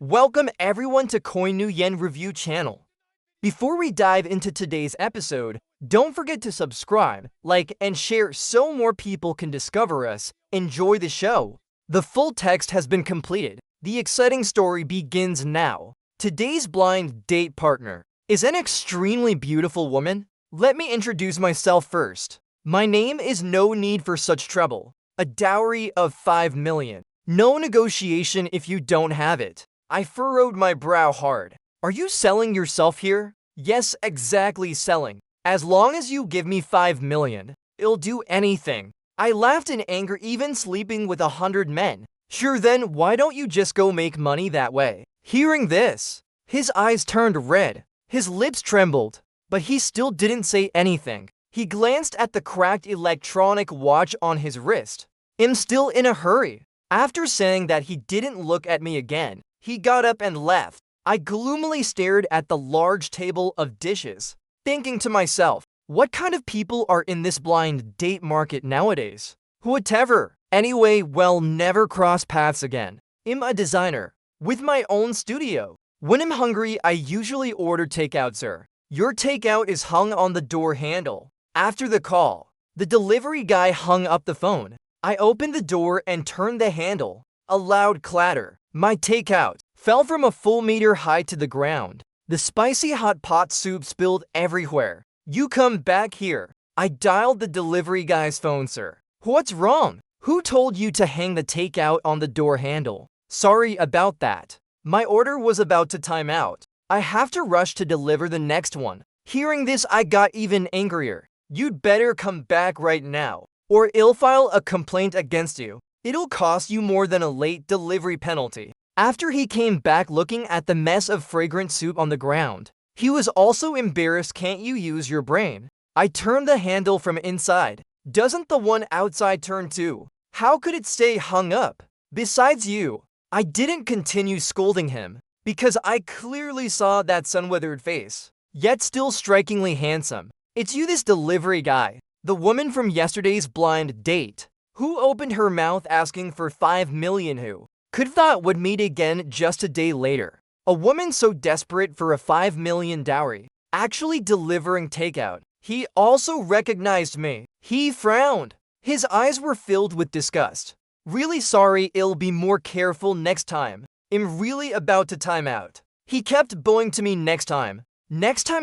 Welcome everyone to Coin New Yen Review channel. Before we dive into today's episode, don't forget to subscribe, like, and share so more people can discover us. Enjoy the show. The full text has been completed. The exciting story begins now. Today's blind date partner is an extremely beautiful woman. Let me introduce myself first. My name is No Need for Such Trouble. A dowry of 5 million. No negotiation if you don't have it. I furrowed my brow hard. Are you selling yourself here? Yes, exactly selling. As long as you give me 5 million, I'll do anything. I laughed in anger, even sleeping with 100 men. Sure, then why don't you just go make money that way? Hearing this, his eyes turned red. His lips trembled, but he still didn't say anything. He glanced at the cracked electronic watch on his wrist. I'm still in a hurry. After saying that, he didn't look at me again. He got up and left. I gloomily stared at the large table of dishes, thinking to myself, what kind of people are in this blind date market nowadays? Whatever. Anyway, we'll never cross paths again. I'm a designer with my own studio. When I'm hungry, I usually order takeout, sir. Your takeout is hung on the door handle. After the call, the delivery guy hung up the phone. I opened the door and turned the handle. A loud clatter. My takeout fell from a full meter height to the ground. The spicy hot pot soup spilled everywhere. You come back here. I dialed the delivery guy's phone, sir. What's wrong? Who told you to hang the takeout on the door handle? Sorry about that. My order was about to time out. I have to rush to deliver the next one. Hearing this, I got even angrier. You'd better come back right now, or I'll file a complaint against you. It'll cost you more than a late delivery penalty. After he came back looking at the mess of fragrant soup on the ground, he was also embarrassed. Can't you use your brain? I turned the handle from inside. Doesn't the one outside turn too? How could it stay hung up? Besides you, I didn't continue scolding him, because I clearly saw that sun-withered face, yet still strikingly handsome. It's you, this delivery guy, the woman from yesterday's blind date, who opened her mouth asking for 5 million. Who could thought would meet again just a day later? A woman so desperate for a 5 million dowry, actually delivering takeout. He also recognized me. He frowned. His eyes were filled with disgust. Really sorry, I'll be more careful next time. I'm really about to time out. He kept bowing to me. Next time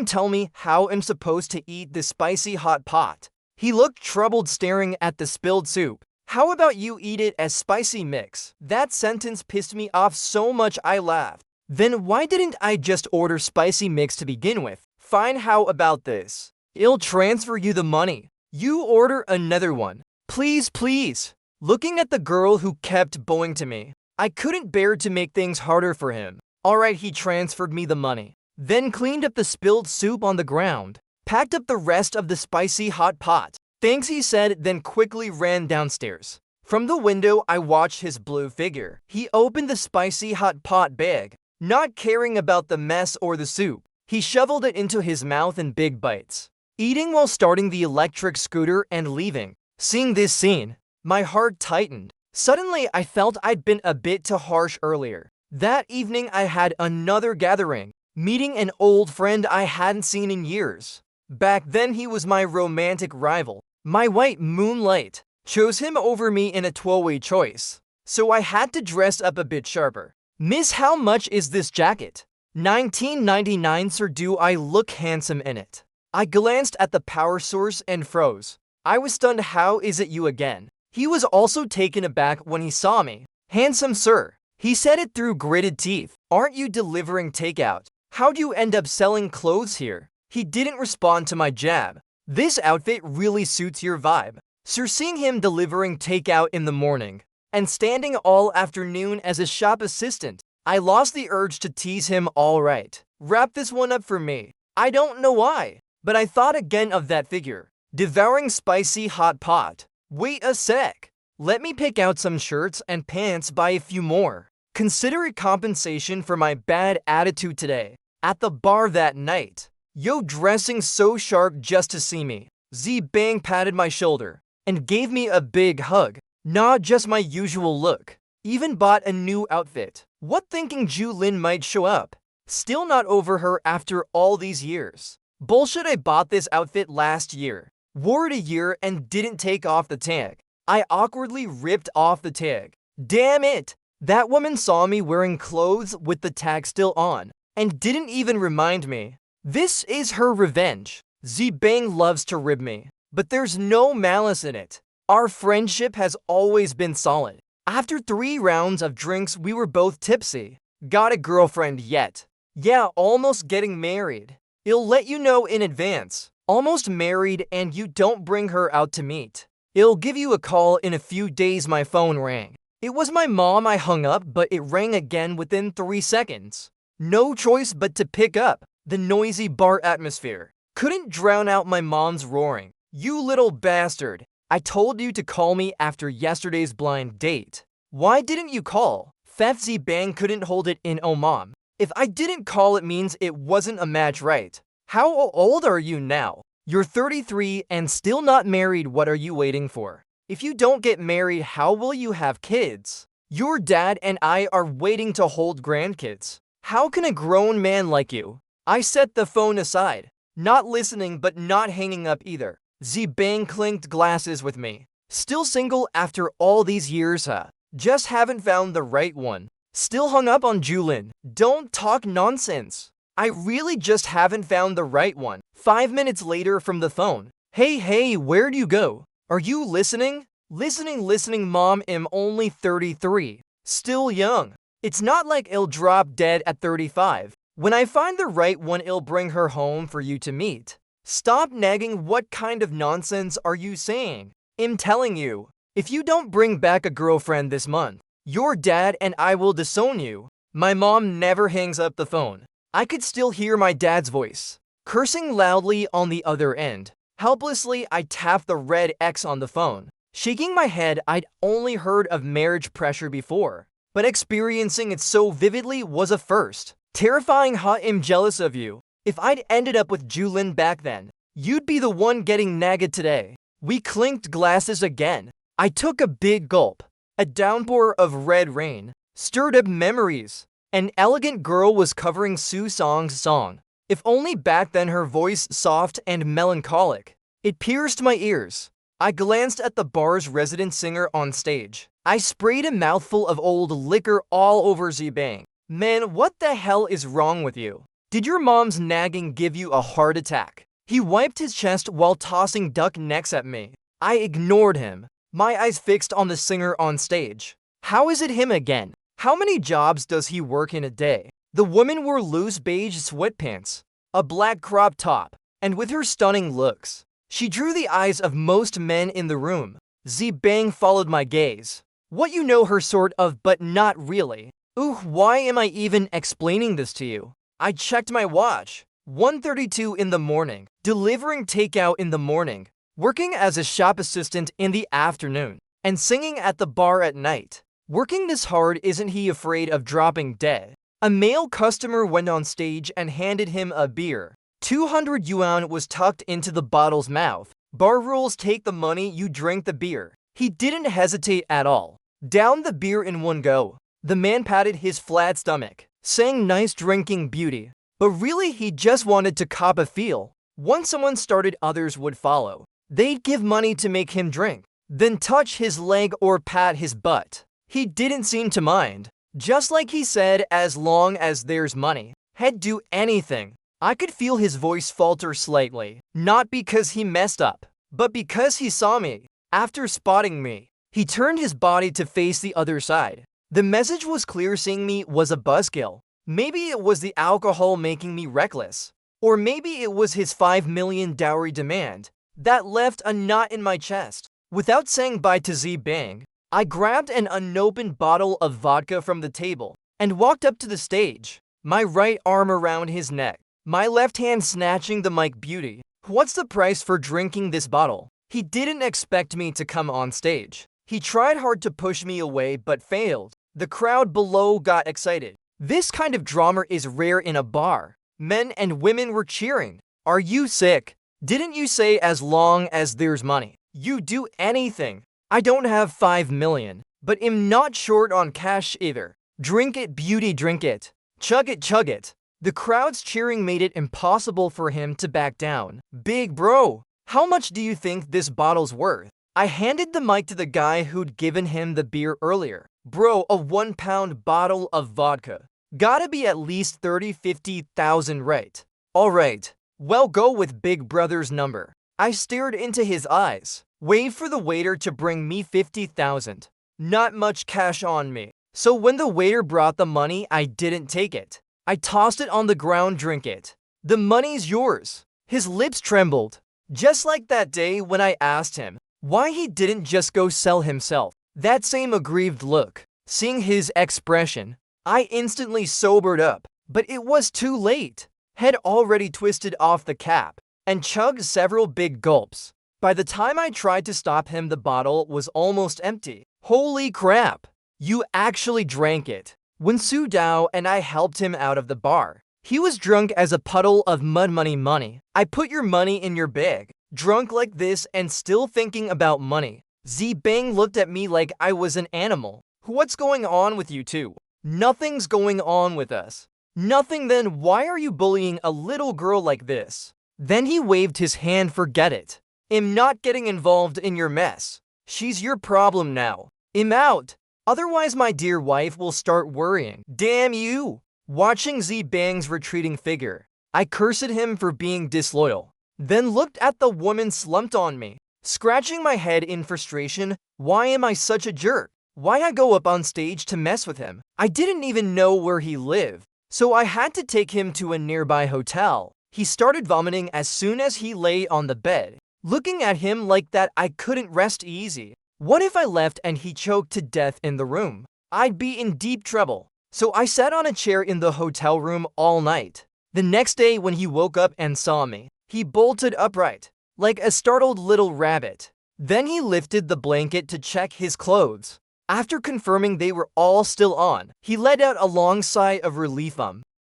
tell me how I'm supposed to eat this spicy hot pot. He looked troubled, staring at the spilled soup. How about you eat it as spicy mix? That sentence pissed me off so much I laughed. Then why didn't I just order spicy mix to begin with? Fine, how about this? I'll transfer you the money. You order another one. Please, please. Looking at the girl who kept bowing to me, I couldn't bear to make things harder for him. Alright, he transferred me the money, then cleaned up the spilled soup on the ground, packed up the rest of the spicy hot pot. Thanks, he said, then quickly ran downstairs. From the window, I watched his blue figure. He opened the spicy hot pot bag, not caring about the mess or the soup. He shoveled it into his mouth in big bites, eating while starting the electric scooter and leaving. Seeing this scene, my heart tightened. Suddenly, I felt I'd been a bit too harsh earlier. That evening, I had another gathering, meeting an old friend I hadn't seen in years. Back then, he was my romantic rival. My white moonlight chose him over me in a 12-way choice, so I had to dress up a bit sharper. Miss, how much is this jacket? $19.99, sir. Do I look handsome in it? I glanced at the power source and froze. I was stunned. How is it you again? He was also taken aback when he saw me. Handsome, sir. He said it through gritted teeth. Aren't you delivering takeout? How'd you end up selling clothes here? He didn't respond to my jab. This outfit really suits your vibe, sir. Seeing him delivering takeout in the morning and standing all afternoon as a shop assistant, I lost the urge to tease him. All right, wrap this one up for me. I don't know why, but I thought again of that figure, devouring spicy hot pot. Wait a sec. Let me pick out some shirts and pants, buy a few more. Consider it compensation for my bad attitude today. At the bar that night, yo, dressing so sharp just to see me. Z Bang patted my shoulder and gave me a big hug. Not just my usual look. Even bought a new outfit. What, thinking Julin might show up? Still not over her after all these years. Bullshit, I bought this outfit last year. Wore it a year and didn't take off the tag. I awkwardly ripped off the tag. Damn it! That woman saw me wearing clothes with the tag still on and didn't even remind me. This is her revenge. Zibang loves to rib me, but there's no malice in it. Our friendship has always been solid. After 3 rounds of drinks, we were both tipsy. Got a girlfriend yet? Yeah, almost getting married. It'll let you know in advance. Almost married and you don't bring her out to meet. It'll give you a call in a few days. My phone rang. It was my mom. I hung up, but it rang again within 3 seconds. No choice but to pick up. The noisy bar atmosphere couldn't drown out my mom's roaring. You little bastard. I told you to call me after yesterday's blind date. Why didn't you call? Fefzi Bang couldn't hold it in. Oh mom. If I didn't call, it means it wasn't a match, right? How old are you now? You're 33 and still not married. What are you waiting for? If you don't get married, how will you have kids? Your dad and I are waiting to hold grandkids. How can a grown man like you? I set the phone aside, not listening but not hanging up either. Zibang clinked glasses with me. Still single after all these years, huh? Just haven't found the right one. Still hung up on Julin. Don't talk nonsense. I really just haven't found the right one. 5 minutes later from the phone. Hey, where'd you go? Are you listening? Listening, mom. Am only 33. Still young. It's not like I'll drop dead at 35. When I find the right one, I'll bring her home for you to meet. Stop nagging. What kind of nonsense are you saying? I'm telling you, if you don't bring back a girlfriend this month, your dad and I will disown you. My mom never hangs up the phone. I could still hear my dad's voice, cursing loudly on the other end. Helplessly, I tapped the red X on the phone. Shaking my head, I'd only heard of marriage pressure before, but experiencing it so vividly was a first. Terrifying. Hot. I'm jealous of you. If I'd ended up with Julin back then, you'd be the one getting nagged today. We clinked glasses again. I took a big gulp. A downpour of red rain stirred up memories. An elegant girl was covering Sue Song's song. If only back then her voice soft and melancholic. It pierced my ears. I glanced at the bar's resident singer on stage. I sprayed a mouthful of old liquor all over Zibang. Man, what the hell is wrong with you? Did your mom's nagging give you a heart attack? He wiped his chest while tossing duck necks at me. I ignored him, my eyes fixed on the singer on stage. How is it him again? How many jobs does he work in a day? The woman wore loose beige sweatpants, a black crop top, and with her stunning looks, she drew the eyes of most men in the room. Zibang followed my gaze. What, you know her sort of, but not really. Ooh, why am I even explaining this to you? I checked my watch. 1:32 in the morning. Delivering takeout in the morning. Working as a shop assistant in the afternoon. And singing at the bar at night. Working this hard, isn't he afraid of dropping dead? A male customer went on stage and handed him a beer. 200 yuan was tucked into the bottle's mouth. Bar rules: take the money, you drink the beer. He didn't hesitate at all. Downed the beer in one go. The man patted his flat stomach, saying nice drinking, beauty. But really, he just wanted to cop a feel. Once someone started, others would follow. They'd give money to make him drink, then touch his leg or pat his butt. He didn't seem to mind. Just like he said, as long as there's money, he'd do anything. I could feel his voice falter slightly, not because he messed up, but because he saw me. After spotting me, he turned his body to face the other side. The message was clear: seeing me was a buzzkill. Maybe it was the alcohol making me reckless. Or maybe it was his 5 million dowry demand that left a knot in my chest. Without saying bye to Zibang, I grabbed an unopened bottle of vodka from the table and walked up to the stage, my right arm around his neck, my left hand snatching the mic. Beauty, what's the price for drinking this bottle? He didn't expect me to come on stage. He tried hard to push me away but failed. The crowd below got excited. This kind of drama is rare in a bar. Men and women were cheering. Are you sick? Didn't you say as long as there's money, you do anything? I don't have 5 million. but am not short on cash either. Drink it, beauty, drink it. Chug it, chug it. The crowd's cheering made it impossible for him to back down. Big bro, how much do you think this bottle's worth? I handed the mic to the guy who'd given him the beer earlier. Bro, a 1-pound bottle of vodka. Gotta be at least 30-50,000, right? Alright, well, go with Big Brother's number. I stared into his eyes. Waved for the waiter to bring me 50,000. Not much cash on me. So when the waiter brought the money, I didn't take it. I tossed it on the ground, drink it. The money's yours. His lips trembled. Just like that day when I asked him why he didn't just go sell himself. That same aggrieved look. Seeing his expression, I instantly sobered up. But it was too late. Had already twisted off the cap and chugged several big gulps. By the time I tried to stop him, the bottle was almost empty. Holy crap! You actually drank it. When Su Dao and I helped him out of the bar, he was drunk as a puddle of mud. Money. I put your money in your bag. Drunk like this and still thinking about money. Zibang looked at me like I was an animal. What's going on with you two? Nothing's going on with us. Nothing. Then why are you bullying a little girl like this? Then he waved his hand. Forget it. I'm not getting involved in your mess. She's your problem now. I'm out. Otherwise my dear wife will start worrying. Damn you! Watching Zibang's retreating figure, I cursed him for being disloyal. Then looked at the woman slumped on me, scratching my head in frustration. Why am I such a jerk? Why I go up on stage to mess with him? I didn't even know where he lived, so I had to take him to a nearby hotel. He started vomiting as soon as he lay on the bed. Looking at him like that, I couldn't rest easy. What if I left and he choked to death in the room? I'd be in deep trouble. So I sat on a chair in the hotel room all night. The next day when he woke up and saw me, he bolted upright, like a startled little rabbit. Then he lifted the blanket to check his clothes. After confirming they were all still on, he let out a long sigh of relief.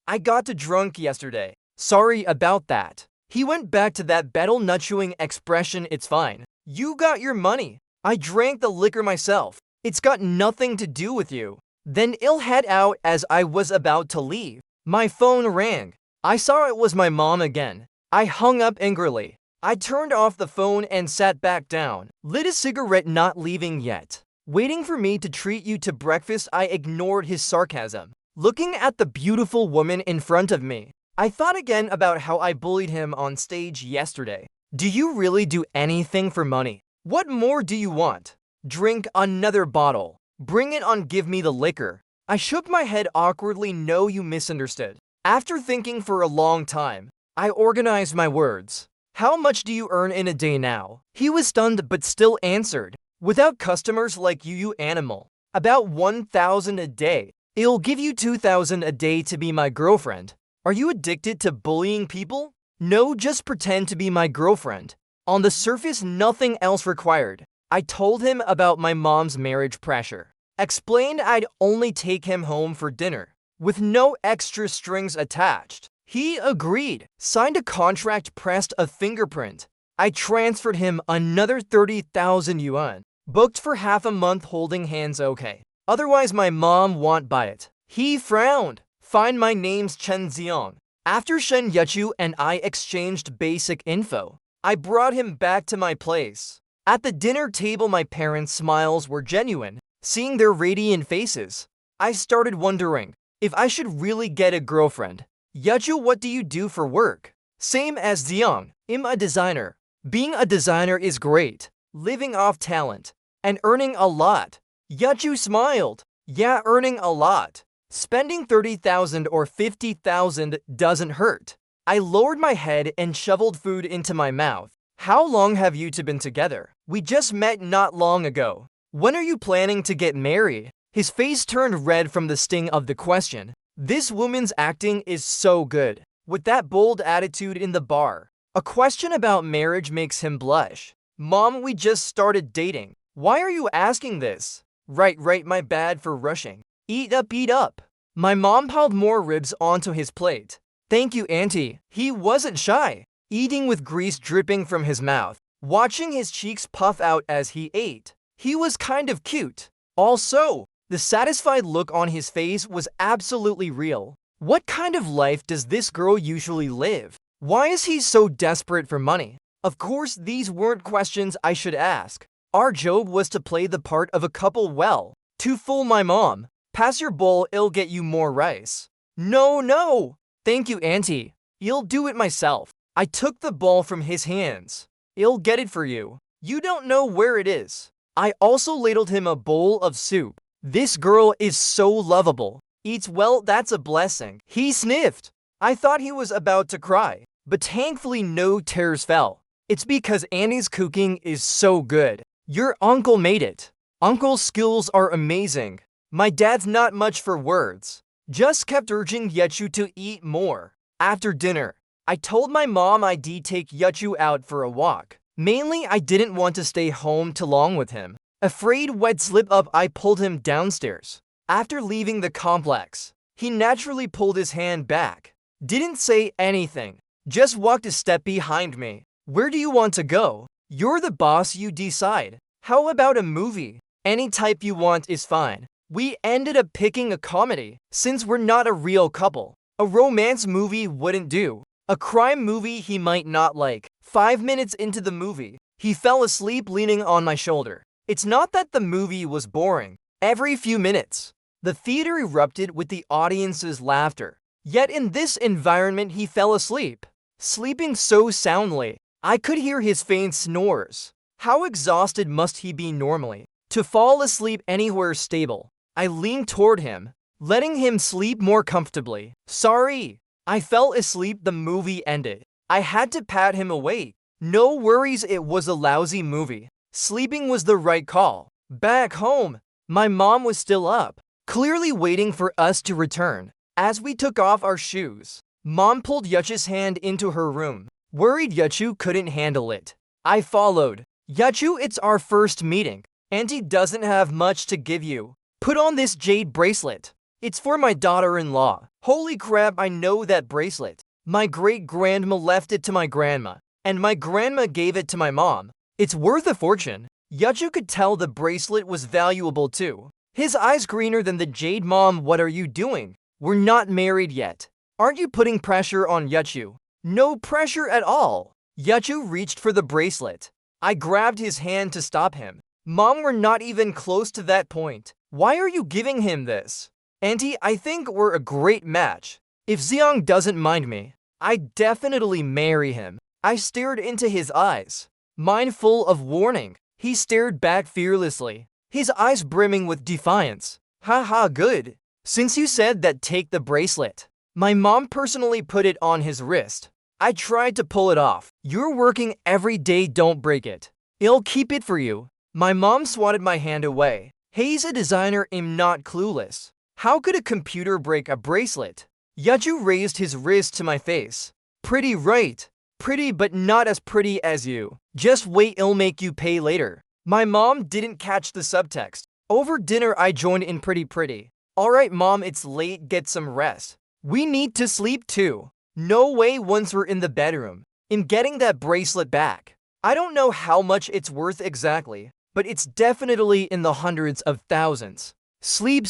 I got too drunk yesterday. Sorry about that. He went back to that battle nut-chewing expression. It's fine. You got your money. I drank the liquor myself. It's got nothing to do with you. Then I'll head out. As I was about to leave, my phone rang. I saw it was my mom again. I hung up angrily. I turned off the phone and sat back down, lit a cigarette. Not leaving yet. Waiting for me to treat you to breakfast. I ignored his sarcasm. Looking at the beautiful woman in front of me, I thought again about how I bullied him on stage yesterday. Do you really do anything for money? What more do you want? Drink another bottle. Bring it on, give me the liquor. I shook my head awkwardly. No, you misunderstood. After thinking for a long time, I organized my words. How much do you earn in a day now? He was stunned but still answered. Without customers like you animal. About 1,000 a day. I'll give you 2,000 a day to be my girlfriend. Are you addicted to bullying people? No, just pretend to be my girlfriend. On the surface, nothing else required. I told him about my mom's marriage pressure. Explained I'd only take him home for dinner, with no extra strings attached. He agreed, signed a contract, pressed a fingerprint. I transferred him another 30,000 yuan. Booked for half a month, holding hands. Okay. Otherwise my mom won't buy it. He frowned. Fine, my name's Chen Xiong. After Shen Yachu and I exchanged basic info, I brought him back to my place. At the dinner table, my parents' smiles were genuine. Seeing their radiant faces, I started wondering if I should really get a girlfriend. Yachu, what do you do for work? Same as Xiong. I'm a designer. Being a designer is great. Living off talent and earning a lot. Yachu smiled. Yeah, earning a lot. Spending 30,000 or 50,000 doesn't hurt. I lowered my head and shoveled food into my mouth. How long have you two been together? We just met not long ago. When are you planning to get married? His face turned red from the sting of the question. This woman's acting is so good. With that bold attitude in the bar, a question about marriage makes him blush. Mom, we just started dating. Why are you asking this? Right, my bad for rushing. Eat up, eat up. My mom piled more ribs onto his plate. Thank you, auntie. He wasn't shy, eating with grease dripping from his mouth, watching his cheeks puff out as he ate. He was kind of cute. Also, the satisfied look on his face was absolutely real. What kind of life does this girl usually live? Why is he so desperate for money? Of course, these weren't questions I should ask. Our job was to play the part of a couple well. To fool my mom. Pass your bowl, it'll get you more rice. No, no! Thank you, auntie. I'll do it myself. I took the bowl from his hands. I'll get it for you. You don't know where it is. I also ladled him a bowl of soup. This girl is so lovable. Eats well, that's a blessing. He sniffed. I thought he was about to cry, but thankfully no tears fell. It's because Annie's cooking is so good. Your uncle made it. Uncle's skills are amazing. My dad's not much for words. Just kept urging Yechu to eat more. After dinner, I told my mom I'd take Yechu out for a walk. Mainly, I didn't want to stay home too long with him. Afraid we'd slip up, I pulled him downstairs. After leaving the complex, he naturally pulled his hand back. Didn't say anything. Just walked a step behind me. Where do you want to go? You're the boss, you decide. How about a movie? Any type you want is fine. We ended up picking a comedy, since we're not a real couple. A romance movie wouldn't do. A crime movie he might not like. 5 minutes into the movie, he fell asleep leaning on my shoulder. It's not that the movie was boring. Every few minutes, the theater erupted with the audience's laughter. Yet in this environment he fell asleep. Sleeping so soundly, I could hear his faint snores. How exhausted must he be normally to fall asleep anywhere stable? I leaned toward him, letting him sleep more comfortably. Sorry. I fell asleep, the movie ended. I had to pat him awake. No worries, it was a lousy movie. Sleeping was the right call. Back home, my mom was still up, clearly waiting for us to return. As we took off our shoes, Mom pulled Yechu's hand into her room, worried Yechu couldn't handle it. I followed. Yechu, it's our first meeting. Auntie doesn't have much to give you. Put on this jade bracelet. It's for my daughter-in-law. Holy crap, I know that bracelet. My great-grandma left it to my grandma, and my grandma gave it to my mom. It's worth a fortune. Yechu could tell the bracelet was valuable too. His eyes greener than the jade. Mom, what are you doing? We're not married yet. Aren't you putting pressure on Yechu? No pressure at all. Yechu reached for the bracelet. I grabbed his hand to stop him. Mom, we're not even close to that point. Why are you giving him this? Auntie, I think we're a great match. If Xiang doesn't mind me, I'd definitely marry him. I stared into his eyes, mine full of warning. He stared back fearlessly, his eyes brimming with defiance. Haha, good. Since you said that, take the bracelet. My mom personally put it on his wrist. I tried to pull it off. You're working every day, don't break it. I'll keep it for you. My mom swatted my hand away. He's a designer, I'm not clueless. How could a computer break a bracelet? Yechu raised his wrist to my face. Pretty, right? Pretty, but not as pretty as you. Just wait, I'll make you pay later. My mom didn't catch the subtext. Over dinner, I joined in pretty. Alright mom, it's late, get some rest. We need to sleep too. No way once we're in the bedroom. In getting that bracelet back. I don't know how much it's worth exactly, but it's definitely in the hundreds of thousands. Sleep.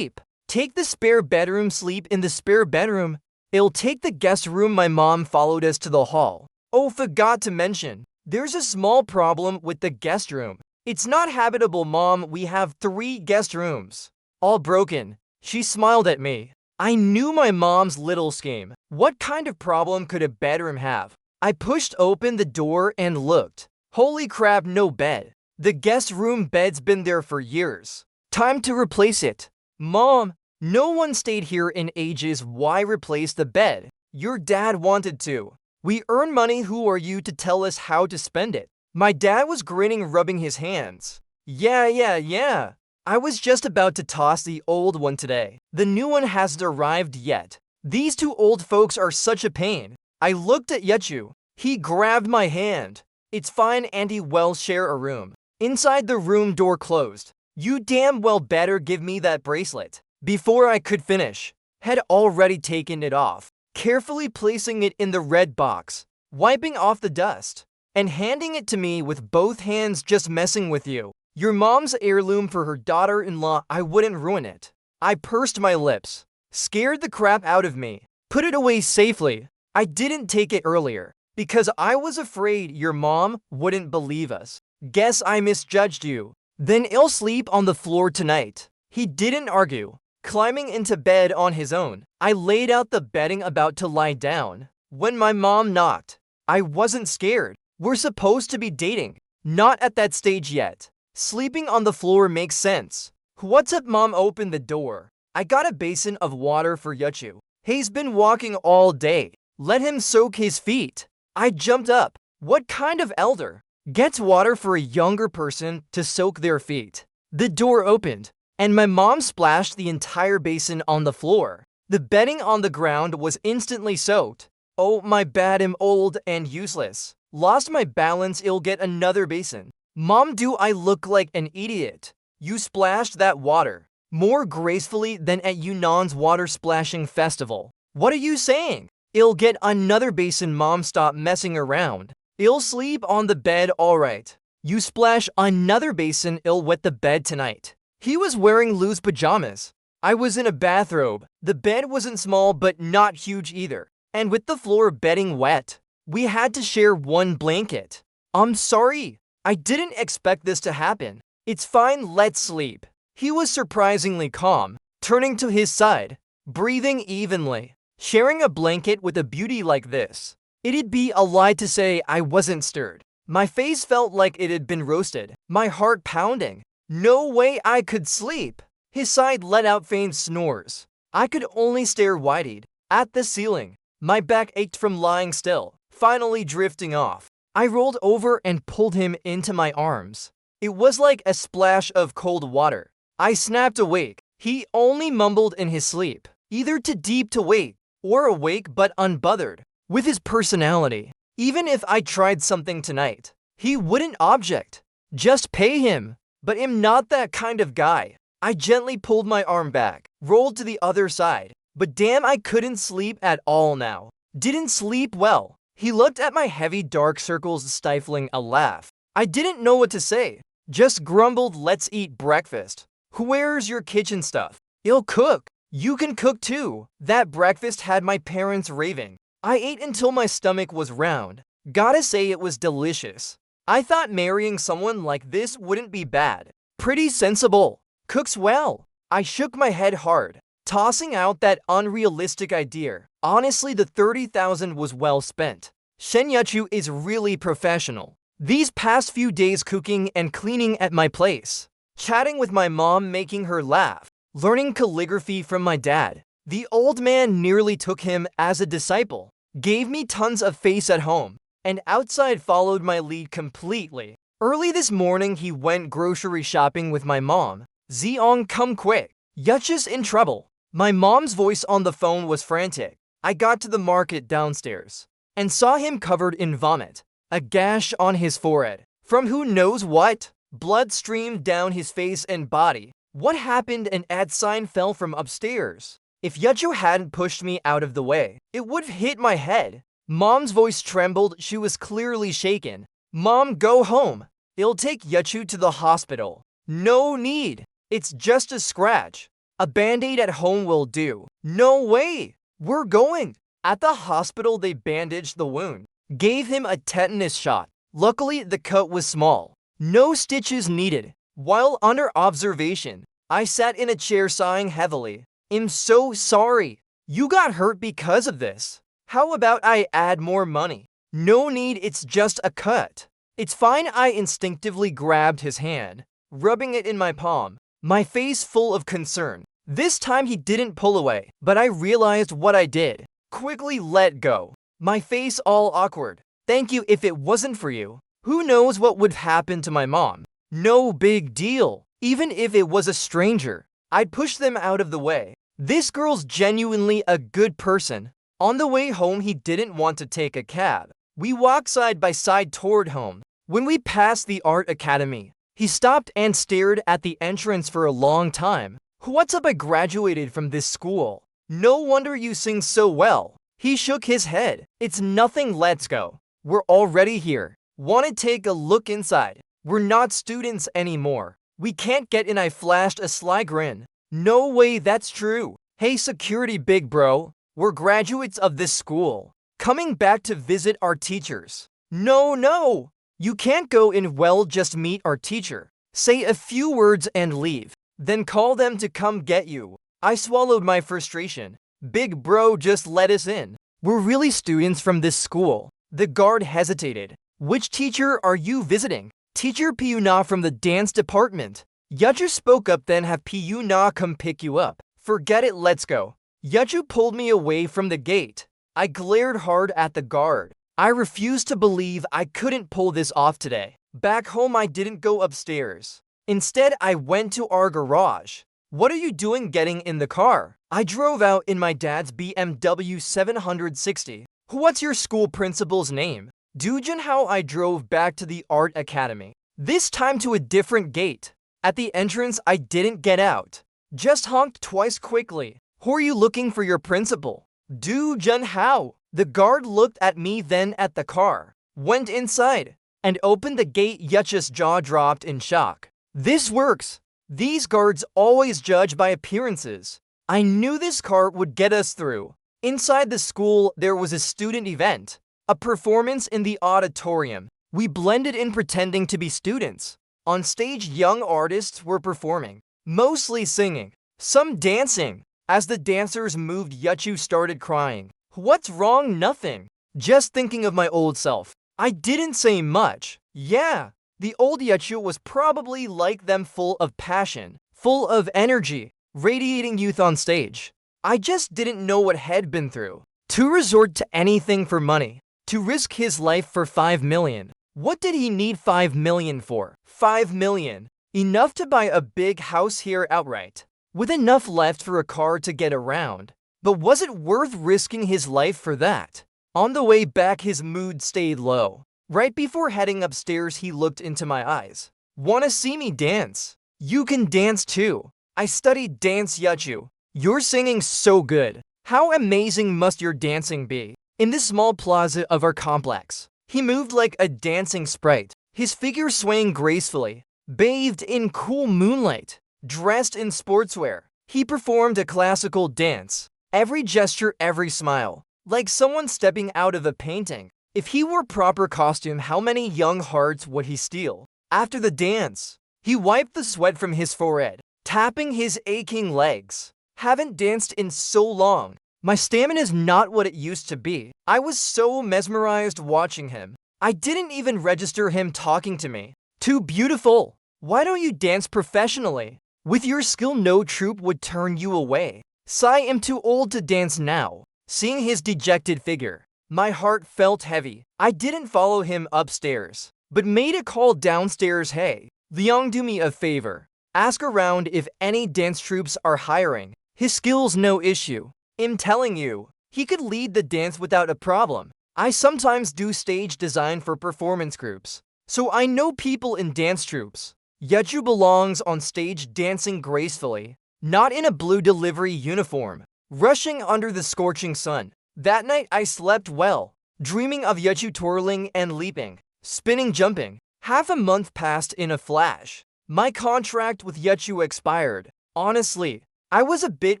Take the spare bedroom, sleep in the spare bedroom. I'll take the guest room. My mom followed us to the hall. Oh, forgot to mention, there's a small problem with the guest room. It's not habitable, mom. We have 3 guest rooms. All broken. She smiled at me. I knew my mom's little scheme. What kind of problem could a bedroom have? I pushed open the door and looked. Holy crap, no bed. The guest room bed's been there for years. Time to replace it. Mom, no one stayed here in ages. Why replace the bed? Your dad wanted to. We earn money. Who are you to tell us how to spend it? My dad was grinning, rubbing his hands. Yeah. I was just about to toss the old one today. The new one hasn't arrived yet. These 2 old folks are such a pain. I looked at Yechu. He grabbed my hand. It's fine, Auntie, we'll share a room. Inside the room, door closed. You damn well better give me that bracelet. Before I could finish, had already taken it off, carefully placing it in the red box, wiping off the dust, and handing it to me with both hands. Just messing with you. Your mom's heirloom for her daughter-in-law, I wouldn't ruin it. I pursed my lips. Scared the crap out of me. Put it away safely. I didn't take it earlier because I was afraid your mom wouldn't believe us. Guess I misjudged you. Then I'll sleep on the floor tonight. He didn't argue. Climbing into bed on his own, I laid out the bedding about to lie down. When my mom knocked, I wasn't scared. We're supposed to be dating. Not at that stage yet. Sleeping on the floor makes sense. What's up, Mom? Opened the door. I got a basin of water for Yachu. He's been walking all day. Let him soak his feet. I jumped up. What kind of elder gets water for a younger person to soak their feet? The door opened, and my mom splashed the entire basin on the floor. The bedding on the ground was instantly soaked. Oh, my bad, I'm old and useless. Lost my balance, I'll get another basin. Mom, do I look like an idiot? You splashed that water more gracefully than at Yunnan's water splashing festival. What are you saying? I'll get another basin, Mom, stop messing around. I'll sleep on the bed, alright. You splash another basin, I'll wet the bed tonight. He was wearing loose pajamas. I was in a bathrobe. The bed wasn't small but not huge either. And with the floor bedding wet, we had to share one blanket. I'm sorry. I didn't expect this to happen. It's fine, let's sleep. He was surprisingly calm, turning to his side, breathing evenly. Sharing a blanket with a beauty like this, it'd be a lie to say I wasn't stirred. My face felt like it had been roasted, my heart pounding. No way I could sleep. His side let out faint snores. I could only stare wide-eyed at the ceiling. My back ached from lying still, finally drifting off. I rolled over and pulled him into my arms. It was like a splash of cold water. I snapped awake. He only mumbled in his sleep, either too deep to wake or awake but unbothered. With his personality, even if I tried something tonight, he wouldn't object. Just pay him. But I'm not that kind of guy. I gently pulled my arm back, rolled to the other side. But damn, I couldn't sleep at all now. Didn't sleep well. He looked at my heavy dark circles, stifling a laugh. I didn't know what to say. Just grumbled, let's eat breakfast. Where's your kitchen stuff? I'll cook. You can cook too. That breakfast had my parents raving. I ate until my stomach was round. Gotta say it was delicious. I thought marrying someone like this wouldn't be bad. Pretty sensible. Cooks well. I shook my head hard, tossing out that unrealistic idea. Honestly, the 30,000 was well spent. Shenyachu is really professional. These past few days cooking and cleaning at my place, chatting with my mom, making her laugh, learning calligraphy from my dad. The old man nearly took him as a disciple, gave me tons of face at home, and outside followed my lead completely. Early this morning, he went grocery shopping with my mom. Zeong, come quick. Yuch's in trouble. My mom's voice on the phone was frantic. I got to the market downstairs and saw him covered in vomit, a gash on his forehead. From who knows what? Blood streamed down his face and body. What happened? An ad sign fell from upstairs. If Yuchu hadn't pushed me out of the way, it would have hit my head. Mom's voice trembled. She was clearly shaken. Mom, go home. I'll take Yuchu to the hospital. No need. It's just a scratch. A band-aid at home will do. No way. We're going. At the hospital, they bandaged the wound, gave him a tetanus shot. Luckily, the cut was small. No stitches needed. While under observation, I sat in a chair sighing heavily. I'm so sorry. You got hurt because of this. How about I add more money? No need, it's just a cut. It's fine. I instinctively grabbed his hand, rubbing it in my palm, my face full of concern. This time he didn't pull away, but I realized what I did. Quickly let go. My face all awkward. Thank you. If it wasn't for you, who knows what would happen to my mom? No big deal. Even if it was a stranger, I'd push them out of the way. This girl's genuinely a good person. On the way home, he didn't want to take a cab. We walked side by side toward home. When we passed the art academy, he stopped and stared at the entrance for a long time. What's up? I graduated from this school. No wonder you sing so well. He shook his head. It's nothing, let's go. We're already here. Want to take a look inside? We're not students anymore. We can't get in. I flashed a sly grin. No way that's true. Hey security big bro, we're graduates of this school, coming back to visit our teachers. No, you can't go in. Well, just meet our teacher, say a few words and leave, then call them to come get you. I swallowed my frustration. Big bro, just let us in. We're really students from this school. The guard hesitated. Which teacher are you visiting? Teacher Piyuna from the dance department. Yeju spoke up. Then have Piyuna come pick you up. Forget it, let's go. Yeju pulled me away from the gate. I glared hard at the guard. I refused to believe I couldn't pull this off today. Back home I didn't go upstairs. Instead I went to our garage. What are you doing getting in the car? I drove out in my dad's BMW 760. What's your school principal's name? Dujin. How I drove back to the art academy. This time to a different gate. At the entrance I didn't get out. Just honked twice quickly. Who are you looking for? Your principal. Dujin. How? The guard looked at me, then at the car, went inside, and opened the gate. Yeju's jaw dropped in shock. This works. These guards always judge by appearances. I knew this car would get us through. Inside the school, there was a student event, a performance in the auditorium. We blended in pretending to be students. On stage, young artists were performing, mostly singing, some dancing. As the dancers moved, Yeju started crying. What's wrong? Nothing. Just thinking of my old self. I didn't say much. Yeah, the old Yeju was probably like them, full of passion, full of energy, radiating youth on stage. I just didn't know what he'd been through. To resort to anything for money. To risk his life for 5 million. What did he need 5 million for? 5 million. Enough to buy a big house here outright, with enough left for a car to get around. But was it worth risking his life for that? On the way back his mood stayed low. Right before heading upstairs he looked into my eyes. Wanna see me dance? You can dance too. I studied dance, Yeju. You're singing so good. How amazing must your dancing be? In the small plaza of our complex, he moved like a dancing sprite, his figure swaying gracefully, bathed in cool moonlight, dressed in sportswear. He performed a classical dance. Every gesture, every smile, like someone stepping out of a painting. If he wore proper costume, how many young hearts would he steal? After the dance, he wiped the sweat from his forehead, tapping his aching legs. Haven't danced in so long. My stamina's not what it used to be. I was so mesmerized watching him. I didn't even register him talking to me. Too beautiful. Why don't you dance professionally? With your skill, no troupe would turn you away. Sigh, am too old to dance now. Seeing his dejected figure, my heart felt heavy. I didn't follow him upstairs, but made a call downstairs. Hey, Liang, do me a favor. Ask around if any dance troupes are hiring. His skills no issue. I'm telling you, he could lead the dance without a problem. I sometimes do stage design for performance groups, so I know people in dance troupes. Yeju belongs on stage dancing gracefully, not in a blue delivery uniform, rushing under the scorching sun. That night I slept well, dreaming of Yeju twirling and leaping, spinning, jumping. Half a month passed in a flash. My contract with Yeju expired. Honestly, I was a bit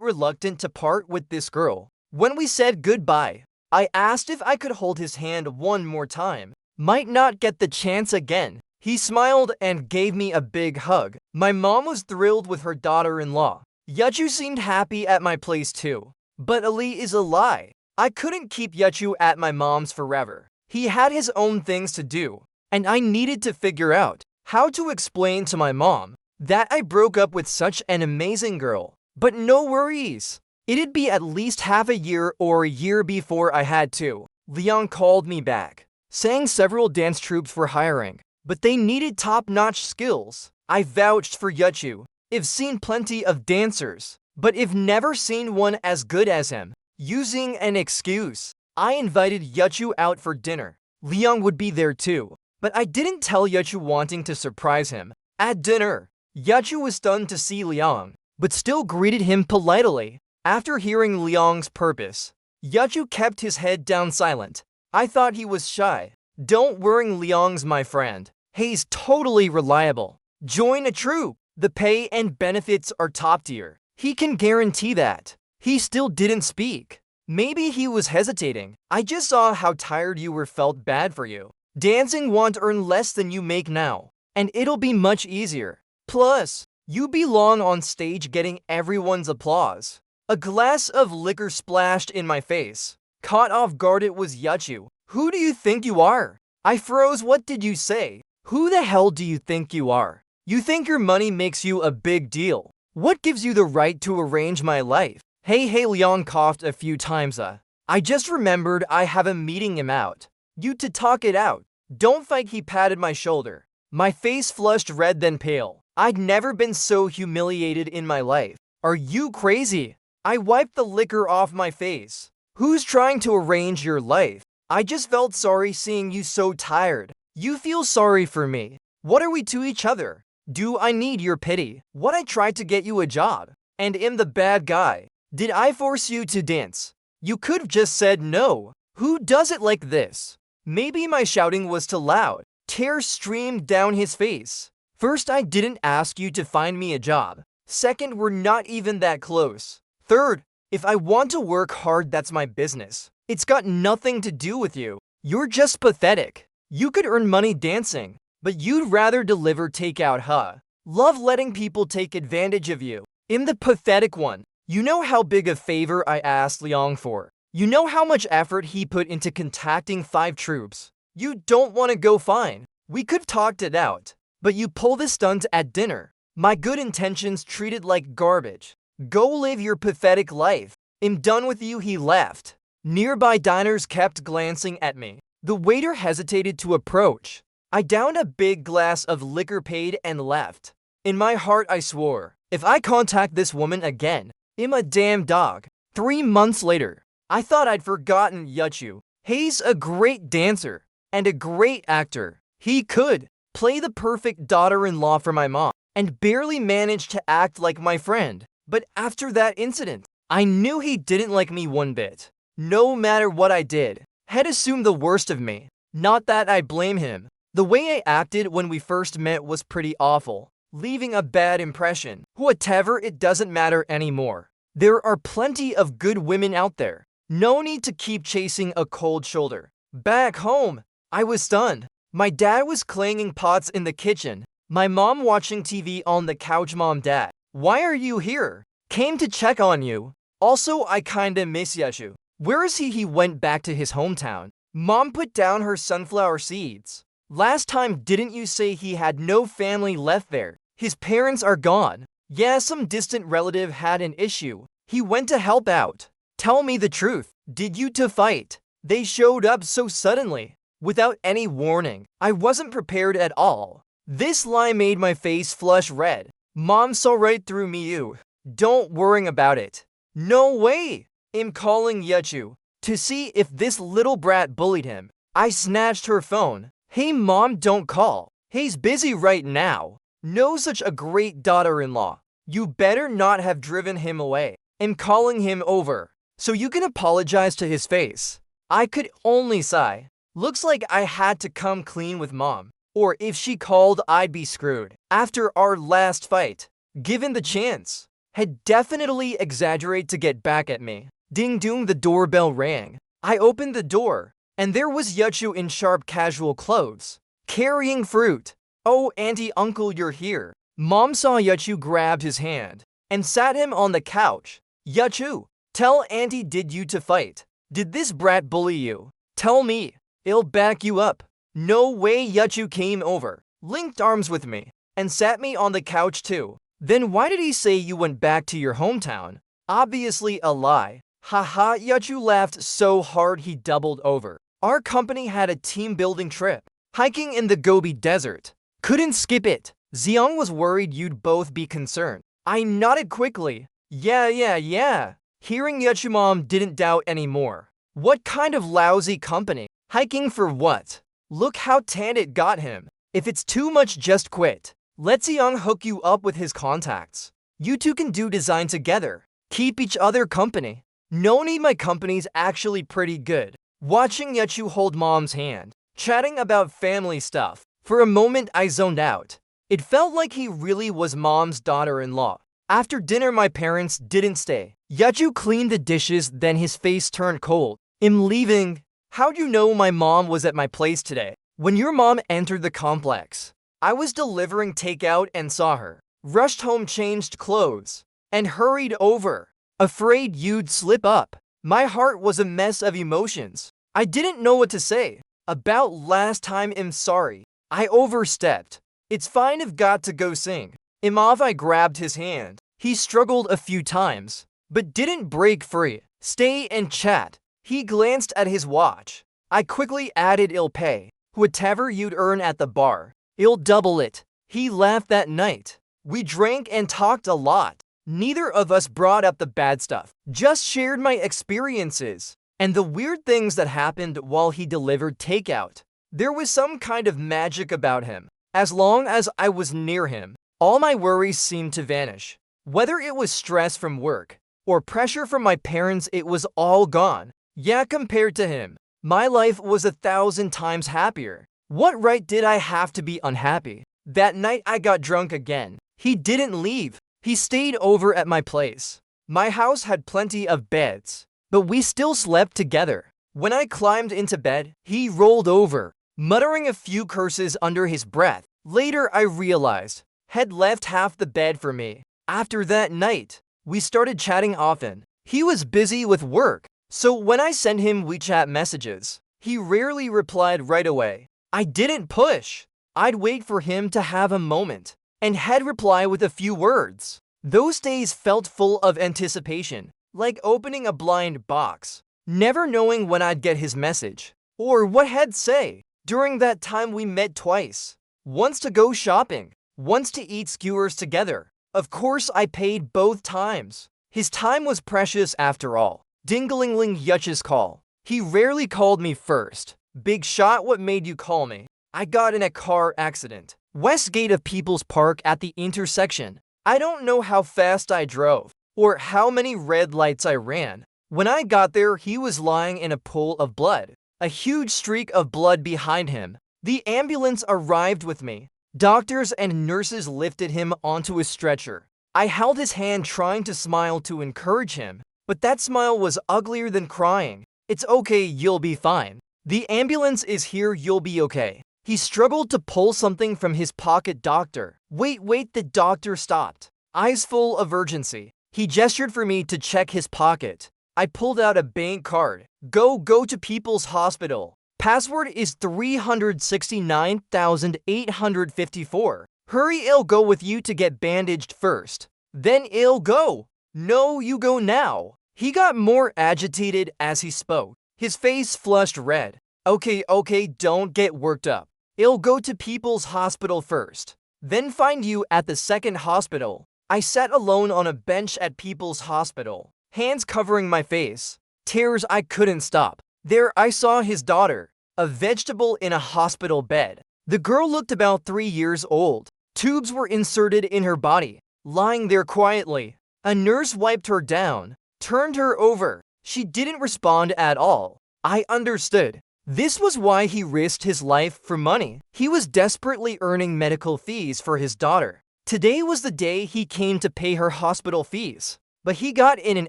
reluctant to part with this girl. When we said goodbye, I asked if I could hold his hand one more time. Might not get the chance again. He smiled and gave me a big hug. My mom was thrilled with her daughter-in-law. Yeju seemed happy at my place too. But Ali is a lie. I couldn't keep Yeju at my mom's forever. He had his own things to do, and I needed to figure out how to explain to my mom that I broke up with such an amazing girl. But no worries. It'd be at least half a year or a year before I had to. Leon called me back, saying several dance troupes were hiring, but they needed top-notch skills. I vouched for Yeju. I've seen plenty of dancers, but I've never seen one as good as him. Using an excuse, I invited Yeju out for dinner. Leon would be there too, but I didn't tell Yeju, wanting to surprise him. At dinner, Yeju was stunned to see Liang, but still greeted him politely. After hearing Liang's purpose, Yeju kept his head down, silent. I thought he was shy. Don't worry, Liang's my friend. He's totally reliable. Join a troop. The pay and benefits are top tier. He can guarantee that. He still didn't speak. Maybe he was hesitating. I just saw how tired you were, felt bad for you. Dancing won't earn less than you make now, and it'll be much easier. Plus, you belong on stage getting everyone's applause. A glass of liquor splashed in my face. Caught off guard, it was Yachu. Who do you think you are? I froze. What did you say? Who the hell do you think you are? You think your money makes you a big deal? What gives you the right to arrange my life? Hey, Leon coughed a few times. I just remembered I have a meeting him out. You to talk it out. Don't fight, he patted my shoulder. My face flushed red then pale. I'd never been so humiliated in my life. Are you crazy? I wiped the liquor off my face. Who's trying to arrange your life? I just felt sorry seeing you so tired. You feel sorry for me. What are we to each other? Do I need your pity? What, I tried to get you a job and am the bad guy? Did I force you to dance? You could have just said no. Who does it like this? Maybe my shouting was too loud. Tears streamed down his face. First, I didn't ask you to find me a job. Second, we're not even that close. Third, if I want to work hard, that's my business. It's got nothing to do with you. You're just pathetic. You could earn money dancing, but you'd rather deliver takeout, huh? Love letting people take advantage of you. I'm the pathetic one. You know how big a favor I asked Liang for. You know how much effort he put into contacting 5 troops. You don't want to go, fine. We could have talked it out. But you pull this stunt at dinner. My good intentions treated like garbage. Go live your pathetic life. I'm done with you, he left. Nearby diners kept glancing at me. The waiter hesitated to approach. I downed a big glass of liquor, paid, and left. In my heart, I swore, if I contact this woman again, I'm a damn dog. 3 months later, I thought I'd forgotten Yachu. He's a great dancer and a great actor. He could play the perfect daughter-in-law for my mom and barely managed to act like my friend. But after that incident, I knew he didn't like me one bit. No matter what I did, had assumed the worst of me. Not that I blame him. The way I acted when we first met was pretty awful, leaving a bad impression. Whatever, it doesn't matter anymore. There are plenty of good women out there. No need to keep chasing a cold shoulder. Back home, I was stunned. My dad was clanging pots in the kitchen. My mom watching TV on the couch. Mom, Dad, why are you here? Came to check on you. Also, I kinda miss Yachu. Where is he? He went back to his hometown. Mom put down her sunflower seeds. Last time, didn't you say he had no family left there? His parents are gone. Yeah, some distant relative had an issue. He went to help out. Tell me the truth. Did you to fight? They showed up so suddenly, without any warning. I wasn't prepared at all. This lie made my face flush red. Mom saw right through me. You don't worry about it. No way. I'm calling Yachu to see if this little brat bullied him. I snatched her phone. Hey mom, don't call. He's busy right now. No such a great daughter-in-law. You better not have driven him away. I'm calling him over, so you can apologize to his face. I could only sigh. Looks like I had to come clean with mom, or if she called, I'd be screwed. After our last fight, given the chance, had definitely exaggerate to get back at me. Ding dong, the doorbell rang. I opened the door, and there was Yachu in sharp casual clothes, carrying fruit. Oh, auntie, uncle, you're here. Mom saw Yachu, grabbed his hand, and sat him on the couch. Yachu, tell auntie, did you to fight? Did this brat bully you? Tell me. I'll back you up. No way. Yachu came over, linked arms with me, and sat me on the couch too. Then why did he say you went back to your hometown? Obviously a lie. Haha, Yachu laughed so hard he doubled over. Our company had a team-building trip, hiking in the Gobi Desert. Couldn't skip it. Xiang was worried you'd both be concerned. I nodded quickly. Yeah. Hearing Yachu, mom didn't doubt anymore. What kind of lousy company? Hiking for what? Look how tanned it got him. If it's too much, just quit. Let Xiang hook you up with his contacts. You two can do design together. Keep each other company. No need, my company's actually pretty good. Watching Yachu hold mom's hand, chatting about family stuff, For a moment I zoned out. It felt like he really was mom's daughter-in-law. After dinner my parents didn't stay. Yachu cleaned the dishes, then his face turned cold. "I'm leaving." "How'd you know my mom was at my place today?" "When your mom entered the complex. I was delivering takeout and saw her. Rushed home, changed clothes, and hurried over. Afraid you'd slip up." My heart was a mess of emotions. I didn't know what to say. "About last time, I'm sorry. I overstepped. It's fine, I've got to go sing." I'm off. I grabbed his hand. He struggled a few times, but didn't break free. "Stay and chat." He glanced at his watch. I quickly added, "I'll pay. Whatever you'd earn at the bar, I'll double it." He laughed that night. We drank and talked a lot. Neither of us brought up the bad stuff, just shared my experiences and the weird things that happened while he delivered takeout. There was some kind of magic about him. As long as I was near him, all my worries seemed to vanish. Whether it was stress from work or pressure from my parents, it was all gone. Yeah, compared to him, my life was 1,000 times happier. What right did I have to be unhappy? That night I got drunk again. He didn't leave. He stayed over at my place. My house had plenty of beds, but we still slept together. When I climbed into bed, he rolled over, muttering a few curses under his breath. Later I realized he'd left half the bed for me. After that night, we started chatting often. He was busy with work, so when I sent him WeChat messages, he rarely replied right away. I didn't push. I'd wait for him to have a moment, and he'd reply with a few words. Those days felt full of anticipation, like opening a blind box, never knowing when I'd get his message, or what he'd say. During that time we met twice. Once to go shopping, once to eat skewers together. Of course I paid both times. His time was precious after all. Dingling Yuch's call. He rarely called me first. "Big shot, what made you call me?" "I got in a car accident. West gate of People's Park at the intersection. I don't know how fast I drove, or how many red lights I ran. When I got there, he was lying in a pool of blood. A huge streak of blood behind him. The ambulance arrived with me. Doctors and nurses lifted him onto a stretcher. I held his hand, trying to smile to encourage him, but that smile was uglier than crying. "It's okay, you'll be fine. The ambulance is here, you'll be okay." He struggled to pull something from his pocket. "Doctor." Wait, the doctor stopped, eyes full of urgency. He gestured for me to check his pocket. I pulled out a bank card. Go to People's Hospital. Password is 369,854. Hurry, I'll go with you to get bandaged first. Then I'll go. No, you go now. He got more agitated as he spoke. His face flushed red. Okay, don't get worked up. I'll go to People's Hospital first, then find you at the second hospital. I sat alone on a bench at People's Hospital, hands covering my face. Tears I couldn't stop. There I saw his daughter, a vegetable in a hospital bed. The girl looked about 3 years old. Tubes were inserted in her body, lying there quietly. A nurse wiped her down, turned her over. She didn't respond at all. I understood. This was why he risked his life for money. He was desperately earning medical fees for his daughter. Today was the day he came to pay her hospital fees, but he got in an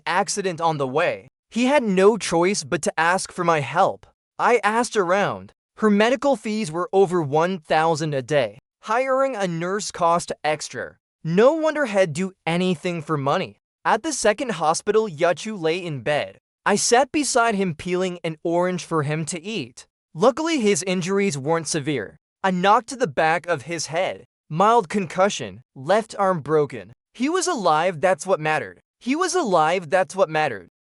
accident on the way. He had no choice but to ask for my help. I asked around. Her medical fees were over $1,000 a day. Hiring a nurse cost extra. No wonder he'd do anything for money. At the second hospital, Yachu lay in bed. I sat beside him, peeling an orange for him to eat. Luckily, his injuries weren't severe. A knock to the back of his head, mild concussion, left arm broken. He was alive, that's what mattered.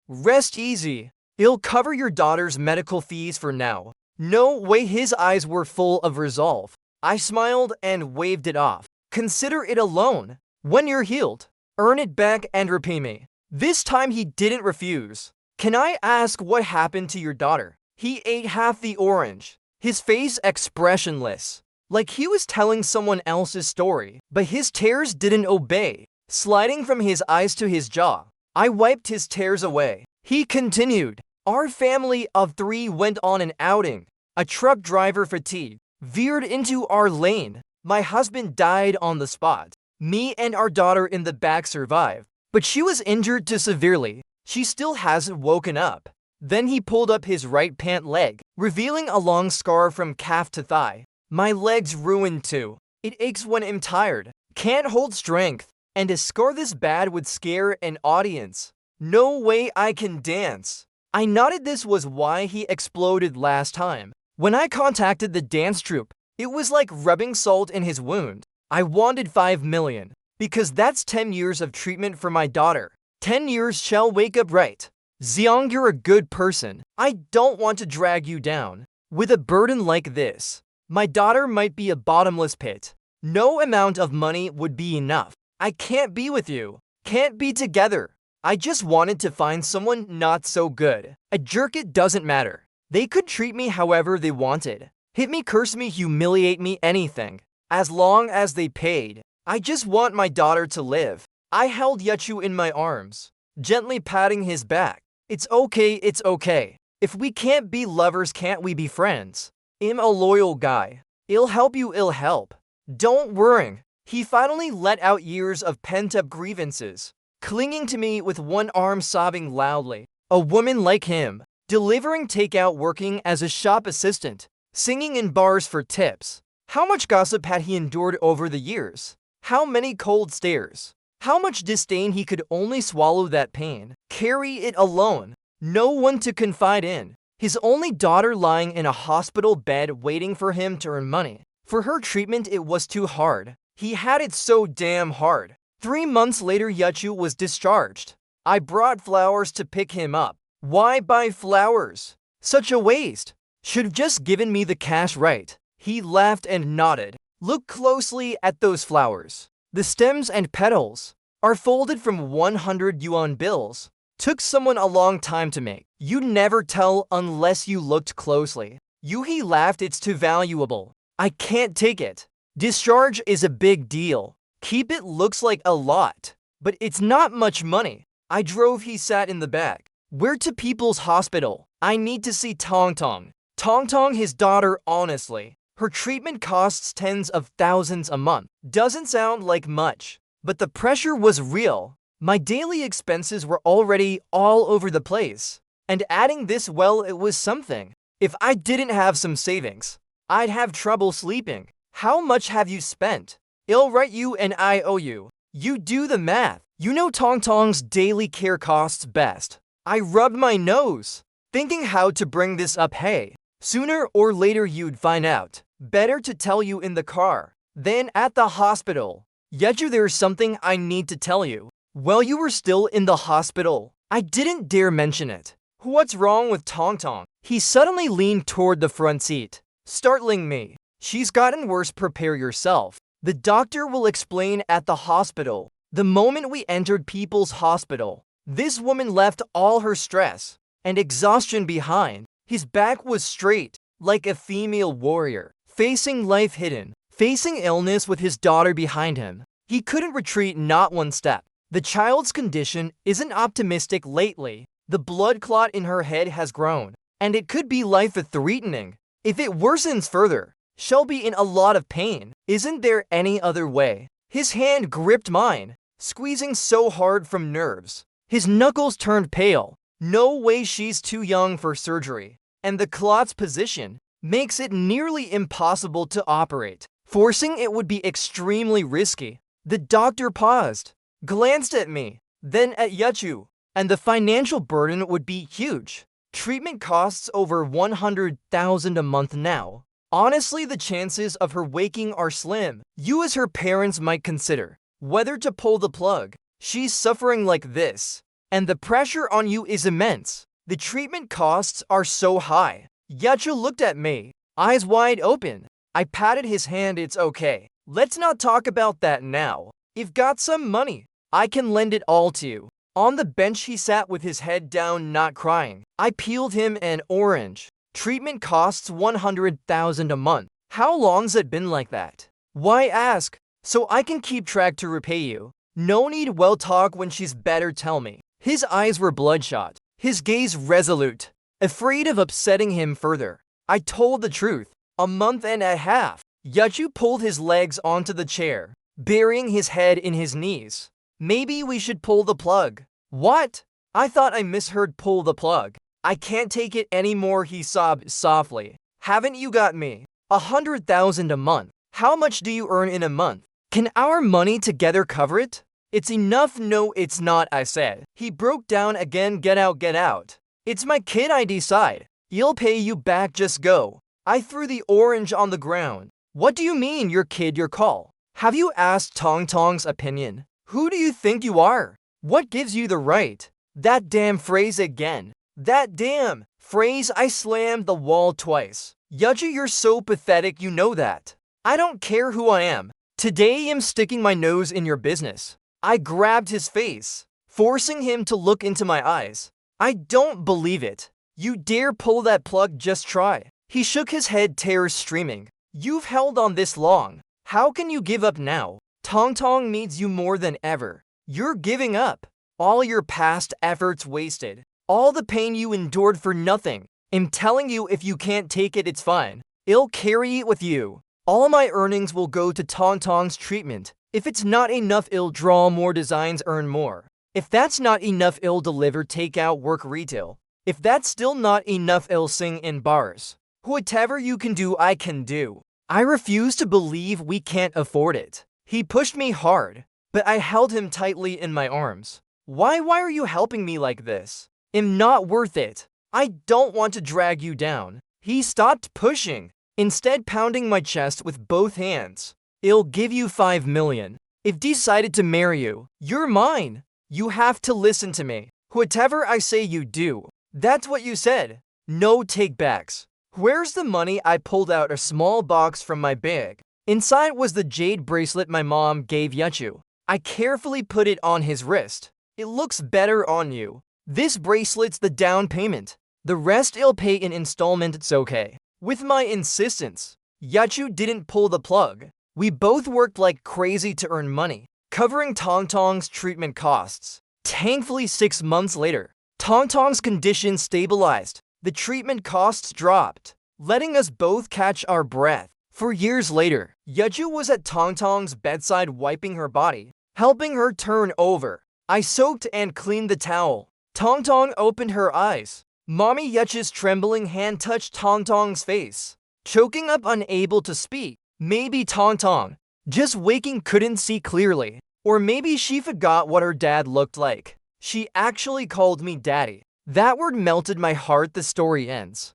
Rest easy. I'll cover your daughter's medical fees for now. No way. His eyes were full of resolve. I smiled and waved it off. Consider it a loan. When you're healed, earn it back and repay me. This time he didn't refuse. Can I ask what happened to your daughter? He ate half the orange, his face expressionless, like he was telling someone else's story. But his tears didn't obey, sliding from his eyes to his jaw. I wiped his tears away. He continued. Our family of 3 went on an outing. A truck driver fatigued, veered into our lane. My husband died on the spot. Me and our daughter in the back survived, but she was injured too severely. She still hasn't woken up. Then he pulled up his right pant leg, revealing a long scar from calf to thigh. My leg's ruined too. It aches when I'm tired. Can't hold strength. And a scar this bad would scare an audience. No way I can dance. I nodded. This was why he exploded last time. When I contacted the dance troupe, it was like rubbing salt in his wound. I wanted 5 million, because that's 10 years of treatment for my daughter. 10 years shall wake up right. Xiang, you're a good person. I don't want to drag you down with a burden like this. My daughter might be a bottomless pit. No amount of money would be enough. I can't be with you. Can't be together. I just wanted to find someone not so good. A jerk, it doesn't matter. They could treat me however they wanted. Hit me, curse me, humiliate me, anything. As long as they paid. I just want my daughter to live. I held Yachu in my arms, gently patting his back. It's okay, it's okay. If we can't be lovers, can't we be friends? I'm a loyal guy. I'll help you, I'll help. Don't worry. He finally let out years of pent-up grievances, clinging to me with one arm, sobbing loudly. A woman like him, delivering takeout, working as a shop assistant, singing in bars for tips. How much gossip had he endured over the years? How many cold stares? How much disdain? He could only swallow that pain, carry it alone. No one to confide in. His only daughter lying in a hospital bed waiting for him to earn money. For her treatment, it was too hard. He had it so damn hard. 3 months later, Yachu was discharged. I brought flowers to pick him up. Why buy flowers? Such a waste. Should've just given me the cash, right? He laughed and nodded. Look closely at those flowers. The stems and petals are folded from 100 yuan bills. Took someone a long time to make. You'd never tell unless you looked closely. He laughed. It's too valuable. I can't take it. Discharge is a big deal. Keep it, looks like a lot, but it's not much money. I drove. He sat in the back. Where to? People's Hospital. I need to see Tong Tong. Tong Tong, his daughter, honestly. Her treatment costs tens of thousands a month. Doesn't sound like much, but the pressure was real. My daily expenses were already all over the place. And adding this, well, it was something. If I didn't have some savings, I'd have trouble sleeping. How much have you spent? I'll write you and I owe you. You do the math. You know Tong Tong's daily care costs best. I rubbed my nose, thinking how to bring this up. Hey, sooner or later you'd find out. Better to tell you in the car than at the hospital. Yachu, there's something I need to tell you. While you were still in the hospital, I didn't dare mention it. What's wrong with Tong Tong? He suddenly leaned toward the front seat, startling me. She's gotten worse. Prepare yourself. The doctor will explain at the hospital. The moment we entered People's Hospital, this woman left all her stress and exhaustion behind. His back was straight, like a female warrior, facing life hidden, facing illness with his daughter behind him. He couldn't retreat, not one step. The child's condition isn't optimistic lately. The blood clot in her head has grown, and it could be life-threatening. If it worsens further, she'll be in a lot of pain. Isn't there any other way? His hand gripped mine, squeezing so hard from nerves. His knuckles turned pale. No way, she's too young for surgery. And the clot's position makes it nearly impossible to operate. Forcing it would be extremely risky. The doctor paused, glanced at me, then at Yachu, and the financial burden would be huge. Treatment costs over 100,000 a month now. Honestly, the chances of her waking are slim. You as her parents might consider whether to pull the plug. She's suffering like this, and the pressure on you is immense. The treatment costs are so high. Yachu looked at me, eyes wide open. I patted his hand. It's okay. Let's not talk about that now. I've got some money. I can lend it all to you. On the bench he sat with his head down, not crying. I peeled him an orange. Treatment costs 100,000 a month. How long's it been like that? Why ask? So I can keep track to repay you. No need. Well, talk when she's better, tell me. His eyes were bloodshot, his gaze resolute, afraid of upsetting him further. I told the truth. A month and a half. Yachu pulled his legs onto the chair, burying his head in his knees. Maybe we should pull the plug. What? I thought I misheard pull the plug. I can't take it anymore, he sobbed softly. Haven't you got me? 100,000 a month. How much do you earn in a month? Can our money together cover it? It's enough. No, it's not, I said. He broke down again. Get out, get out. It's my kid, I decide. He'll pay you back, just go. I threw the orange on the ground. What do you mean, your kid, your call? Have you asked Tong Tong's opinion? Who do you think you are? What gives you the right? That damn phrase again. That damn phrase. I slammed the wall twice. Yachu, you're so pathetic, you know that. I don't care who I am. Today I'm sticking my nose in your business. I grabbed his face, forcing him to look into my eyes. I don't believe it. You dare pull that plug? Just try. He shook his head, tears streaming. You've held on this long. How can you give up now? Tong Tong needs you more than ever. You're giving up. All your past efforts wasted. All the pain you endured for nothing. I'm telling you, if you can't take it, it's fine. I'll carry it with you. All my earnings will go to Tong Tong's treatment. If it's not enough, I'll draw more designs, earn more. If that's not enough, I'll deliver takeout, work retail. If that's still not enough, I'll sing in bars. Whatever you can do, I can do. I refuse to believe we can't afford it. He pushed me hard, but I held him tightly in my arms. Why are you helping me like this? I'm not worth it. I don't want to drag you down. He stopped pushing, instead pounding my chest with both hands. I'll give you 5 million. If decided to marry you, you're mine. You have to listen to me. Whatever I say, you do. That's what you said. No takebacks. Where's the money? I pulled out a small box from my bag. Inside was the jade bracelet my mom gave Yachu. I carefully put it on his wrist. It looks better on you. This bracelet's the down payment. The rest I'll pay in installment, it's okay. With my insistence, Yachu didn't pull the plug. We both worked like crazy to earn money, covering Tong Tong's treatment costs. Thankfully, 6 months later, Tong Tong's condition stabilized. The treatment costs dropped, letting us both catch our breath. For years later, Yachu was at Tong Tong's bedside wiping her body, helping her turn over. I soaked and cleaned the towel. Tong Tong opened her eyes. Mommy Yachu's trembling hand touched Tong Tong's face, choking up, unable to speak. Maybe Tong Tong, just waking, couldn't see clearly. Or maybe she forgot what her dad looked like. She actually called me daddy. That word melted my heart. The story ends.